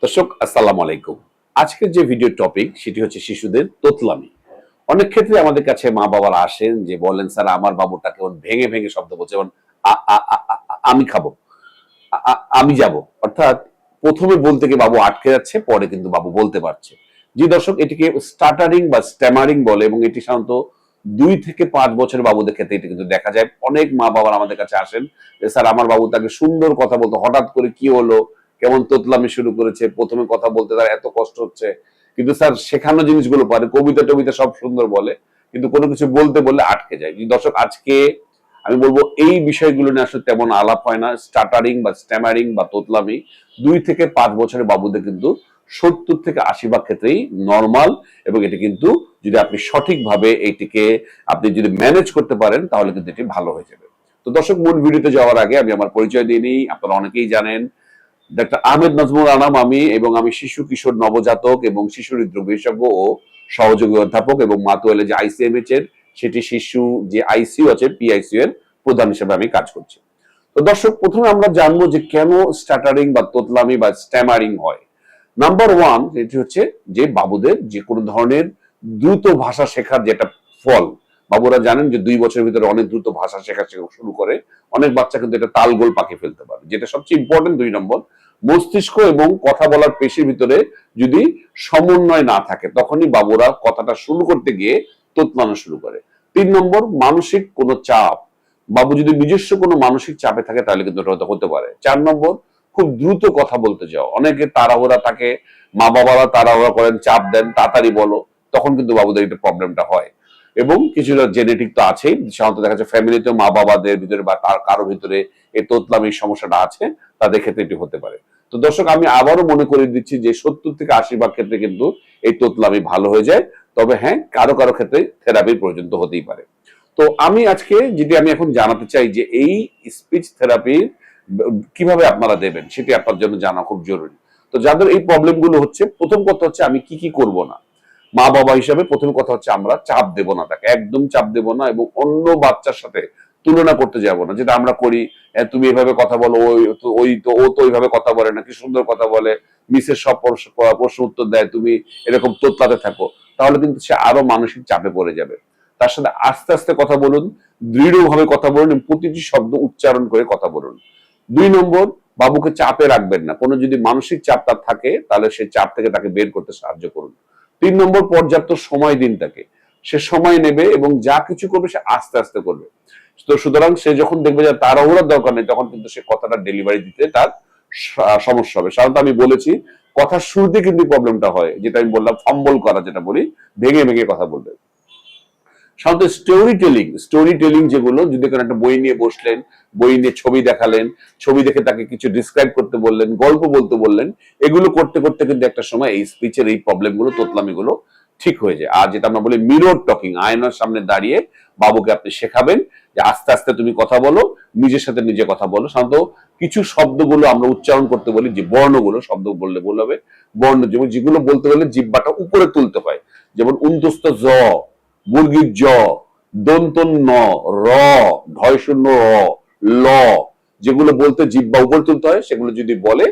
দর্শক আসসালামু আলাইকুম। আজকের যে ভিডিও টপিক সেটি হচ্ছে শিশুদের তোতলামি। অনেক ক্ষেত্রে আমাদের কাছে মা বাবারা আসেন যে বলেন স্যার আমার বাবুটা কেমন ভেঙে ভেঙে শব্দ বলছে, যেমন আমি খাবো, আমি যাব। অর্থাৎ প্রথমে বলতে গিয়ে বাবু আটকে যাচ্ছে, পরে কিন্তু বাবু বলতে পারছে। জি দর্শক, এটিকে স্টাটারিং বা স্ট্যামারিং বলে এবং এটি সাধারণত 2 থেকে 5 বছরের বাবুদের ক্ষেত্রে এটি কিন্তু দেখা যায়। অনেক মা বাবার আমাদের কাছে আসেন যে স্যার আমার বাবু তাকে সুন্দর কথা বলতো, হঠাৎ করে কি হলো, কেমন তোতলামি শুরু করেছে, প্রথমে কথা বলতে তার এত কষ্ট হচ্ছে, কিন্তু স্যার শেখানো জিনিসগুলো পারে, কবিতা টবিতা সব সুন্দর বলে, কিন্তু কোনো কিছু বলতে বললে আটকে যায়। দর্শক, আজকে আমি বলবো এই বিষয়গুলো নিয়ে আসলে তেমন আলাপ হয় না। স্টাটারিং বা স্ট্যামারিং বা তোতলামি 2 থেকে 5 বছরের বাবুদের কিন্তু 70 থেকে 80 ভাগ ক্ষেত্রেই নর্মাল, এবং এটি কিন্তু যদি আপনি সঠিকভাবে এইটিকে আপনি যদি ম্যানেজ করতে পারেন তাহলে কিন্তু এটি ভালো হয়ে যাবে। তো দর্শক, মূল ভিডিওতে যাওয়ার আগে আমি আমার পরিচয় দিয়ে নিই। আপনারা অনেকেই জানেন ডাক্তার আহমেদ নাজমুল আনাম আমি, এবং আমি শিশু কিশোর নবজাতক এবং শিশু হৃদরোগ বিশেষজ্ঞ ও সহযোগী অধ্যাপক, এবং মাতুয়ালে যে আইসিএমএইচ এর সেটি শিশু যে আইসিইউ আছে পিআইসিইউ এর প্রধান হিসেবে আমি কাজ করছি। তো দর্শক, প্রথমে আমরা জানবো যে কেন স্টাটারিং বা তোতলামি বা স্ট্যামারিং হয়। নাম্বার ওয়ান, এটি হচ্ছে যে বাবুদের যে কোনো ধরনের দ্রুত ভাষা শেখার যেটা ফল। বাবুরা জানেন যে 2 বছরের ভিতরে অনেক দ্রুত ভাষা শেখা শুরু করে। অনেক বাচ্চা কিন্তু এটা তালগোল পাকিয়ে ফেলতে পারে। যেটা সবচেয়ে ইম্পর্টেন্ট 2 নম্বর, মস্তিষ্ক এবং কথা বলার পেশির ভিতরে যদি সমন্বয় না থাকে তখনই বাবুরা কথাটা শুরু করতে গিয়ে তোতলানো শুরু করে। 3 নম্বর, মানসিক কোনো চাপ। বাবু যদি নিজস্ব কোনো মানসিক চাপে থাকে তাহলে কিন্তু এটা হতে পারে। 4 নম্বর, খুব দ্রুত কথা বলতে যাও। অনেকে তাড়াহুড়া থাকে, মা বাবারা তাড়াহুড়া করেন, চাপ দেন তাড়াতাড়ি বলো, তখন কিন্তু বাবুদের এটা প্রবলেমটা হয়। এবং কিছুটা জেনেটিক তো আছেই, সাধারণত দেখা যাচ্ছে ফ্যামিলিতে মা বাবাদের ভিতরে বা তার কারো ভিতরে এই তোতলামির সমস্যাটা আছে, তাদের ক্ষেত্রে এটি হতে পারে। তো দর্শক, আমি আবারও মনে করে দিচ্ছি যে 70 থেকে 80 ভাগ ক্ষেত্রে কিন্তু এই তোতলামি ভালো হয়ে যায়। তবে হ্যাঁ, কারো কারো ক্ষেত্রে থেরাপির প্রয়োজন তো হতেই পারে। তো আমি আজকে যেটি আমি এখন জানাতে চাই যে এই স্পিচ থেরাপি কিভাবে আপনারা দেবেন সেটি আপনার জন্য জানা খুব জরুরি। তো যাদের এই প্রবলেম গুলো হচ্ছে, প্রথম কথা হচ্ছে আমি কি কি করব না। মা বাবা হিসাবে প্রথম কথা হচ্ছে আমরা চাপ দেব না, তাকে একদম চাপ দেব না, এবং অন্য বাচ্চার সাথে তুলনা করতে যাব না, যেটা আমরা করি। তুমি এভাবে কথা বলো, ও তো ওইভাবে কথা বলে না, কি সুন্দর কথা বলে, মিসের সব প্রশ্ন উত্তর দেয়, তুমি এরকম তোতলাতে থাকো, তাহলে কিন্তু সে আরো মানসিক চাপে পড়ে যাবে। তার সাথে আস্তে আস্তে কথা বলুন, দৃঢ়ভাবে কথা বলুন, প্রতিটি শব্দ উচ্চারণ করে কথা বলুন। 2 নম্বর, বাবুকে চাপে রাখবেন না। কোনো যদি মানসিক চাপ তার থাকে তাহলে সেই চাপ থেকে তাকে বের করতে সাহায্য করুন। 3 নম্বর, পর্যাপ্ত সময় দিন তাকে। সে সময় নেবে এবং যা কিছু করবে সে আস্তে আস্তে করবে। তো সুতরাং সে যখন দেখবে যে তাড়াহুড়োর দরকার নেই, তখন কিন্তু সে কথাটা ডেলিভারি দিতে তার সমস্যা হবে। সাধারণত আমি বলেছি কথার শুরুতে কিন্তু প্রবলেমটা হয়, যেটা আমি বললাম ফাম্বল করা, যেটা বলি ভেঙে ভেঙে কথা বলবে। সাধারণত স্টোরি টেলিং যেগুলো, যদি কোনো একটা বই নিয়ে বসলেন, বই নিয়ে ছবি দেখালেন, ছবি দেখে তাকে কিছু ডিসক্রাইব করতে বললেন, গল্প বলতে বললেন, এগুলো করতে করতে কিন্তু একটা সময় এই স্পিচের এই প্রবলেম গুলো, তোতলামি গুলো ঠিক হয়ে যায়। আর যেটা আমরা বলি মিরর টকিং, আয়নার সামনে দাঁড়িয়ে বাবুকে আপনি শেখাবেন যে আস্তে আস্তে তুমি কথা বলো, নিজের সাথে নিজে কথা বলো। সাধারণত কিছু শব্দগুলো আমরা উচ্চারণ করতে বলি, যে বর্ণগুলো, শব্দ বললে ভুল হবে, বর্ণ যেগুলো বলতে বললে জিহ্বাটা উপরে তুলতে হয়, যেমন উন্তস্ত জ, মুরগির জ, দন্তন ন, র, ঢয় শূন্য র, ল, যেগুলো বলতে জিহ্বা উপরে তুলতে হয়, সেগুলো যদি বলে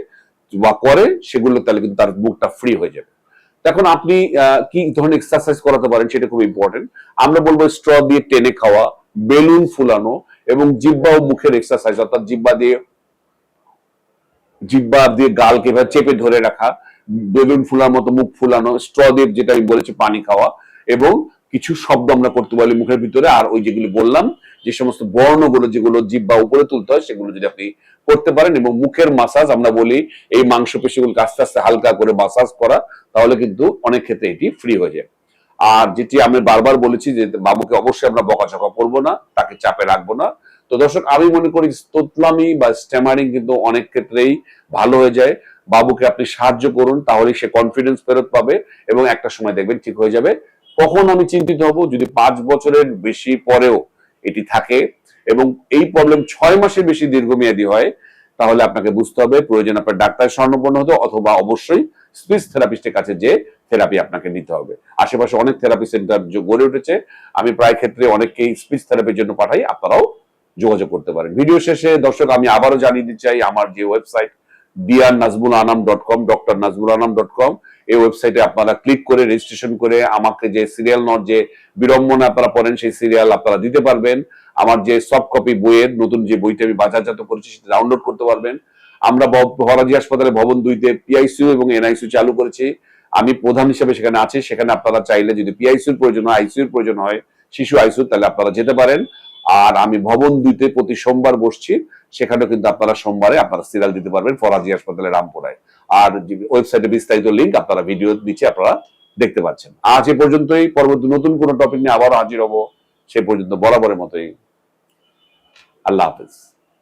বা করে সেগুলো, তাহলে কিন্তু তার মুখটা ফ্রি হয়ে যাবে। এখন আপনি কি ধরনের এক্সারসাইজ করাতে পারেন সেটা খুব ইম্পর্টেন্ট। আমরা বলবো স্ট্র দিয়ে টেনে খাওয়া, বেলুন ফুলানো, এবং জিহ্বা ও মুখের এক্সারসাইজ, অর্থাৎ জিহ্বা দিয়ে গালকে এভাবে চেপে ধরে রাখা, বেলুন ফুলার মতো মুখ ফুলানো, স্ট্র দিয়ে যেটা আমি বলেছি পানি খাওয়া, এবং কিছু শব্দ আমরা করতে পারি মুখের ভিতরে। আর ওই যেগুলি বললাম, যে সমস্ত বর্ণগুলো যেগুলো জিহ্বা উপরে তুলতে হয়, সেগুলো যদি আপনি করতে পারেন, এবং মুখের মাসাজ, আমরা বলি এই মাংসপেশিগুলোকে আস্তে আস্তে হালকা করে মাসাজ করা, তাহলে কিন্তু অনেক ক্ষেত্রে এটি ফ্রি হয়ে যায়। আর যেটি আমি বারবার বলেছি যে বাবুকে অবশ্যই আমরা বকাঝকা করবো না, তাকে চাপে রাখবো না। তো দর্শক, আমি মনে করি তোতলামি বা স্ট্যামারিং কিন্তু অনেক ক্ষেত্রেই ভালো হয়ে যায়। বাবুকে আপনি সাহায্য করুন, তাহলে সে কনফিডেন্স ফেরত পাবে এবং একটা সময় দেখবেন ঠিক হয়ে যাবে। কখন আমি চিন্তিত হব, যদি 5 বছরের বেশি পরেও এটি থাকে এবং এই প্রবলেম 6 মাসের বেশি দীর্ঘমেয়াদী হয়, তাহলে আপনাকে বুঝতে হবে প্রয়োজন আপনার ডাক্তারের শরণাপন্ন হতে, অথবা অবশ্যই স্পিচ থেরাপিস্টের কাছে যে থেরাপি আপনাকে নিতে হবে। আশেপাশে অনেক থেরাপি সেন্টার গড়ে উঠেছে, আমি প্রায় ক্ষেত্রে অনেককেই স্পিচ থেরাপির জন্য পাঠাই, আপনারাও যোগাযোগ করতে পারেন। ভিডিও শেষে দর্শক আমি আবারও জানিয়ে দিতে চাই আমার যে ওয়েবসাইট drnazmulanam.com drnazmulanam.com এই ওয়েবসাইটে আপনারা ক্লিক করে রেজিস্ট্রেশন করে আমাকে যে সিরিয়াল নট যে বিড়ম্বনা আপনারা পড়েন সেই সিরিয়াল আপনারা দিতে পারবেন। আমার যে সফট কপি বইয়ের নতুন যে বইটা আমি বাজারজাত করেছি সেটা ডাউনলোড করতে পারবেন। আমরা ফরাজি হাসপাতালে ভবন 2-তে পিআইসিইউ এবং এনআইসিইউ চালু করেছি। আমি প্রধান হিসেবে সেখানে আছি। সেখানে আপনারা চাইলে যদি পিআইসিইউর প্রয়োজন হয়, আইসিইউর প্রয়োজন হয়, শিশু আইসিইউ, তাহলে আপনারা যেতে পারেন। আর আমি ভবন 2-তে প্রতি সোমবার বসছি, সেখানেও কিন্তু আপনারা সোমবারে আপনারা সিরিয়াল দিতে পারবেন ফরাজি হাসপাতালে রামপুরায়। আর ওয়েবসাইটে বিস্তারিত লিঙ্ক আপনারা ভিডিও দিচ্ছে, আপনারা দেখতে পাচ্ছেন। আজ এ পর্যন্তই। পরবর্তী নতুন কোনো টপিক নিয়ে আবারও হাজির হব। সে পর্যন্ত বরাবরের মতোই আল্লাহ হাফেজ।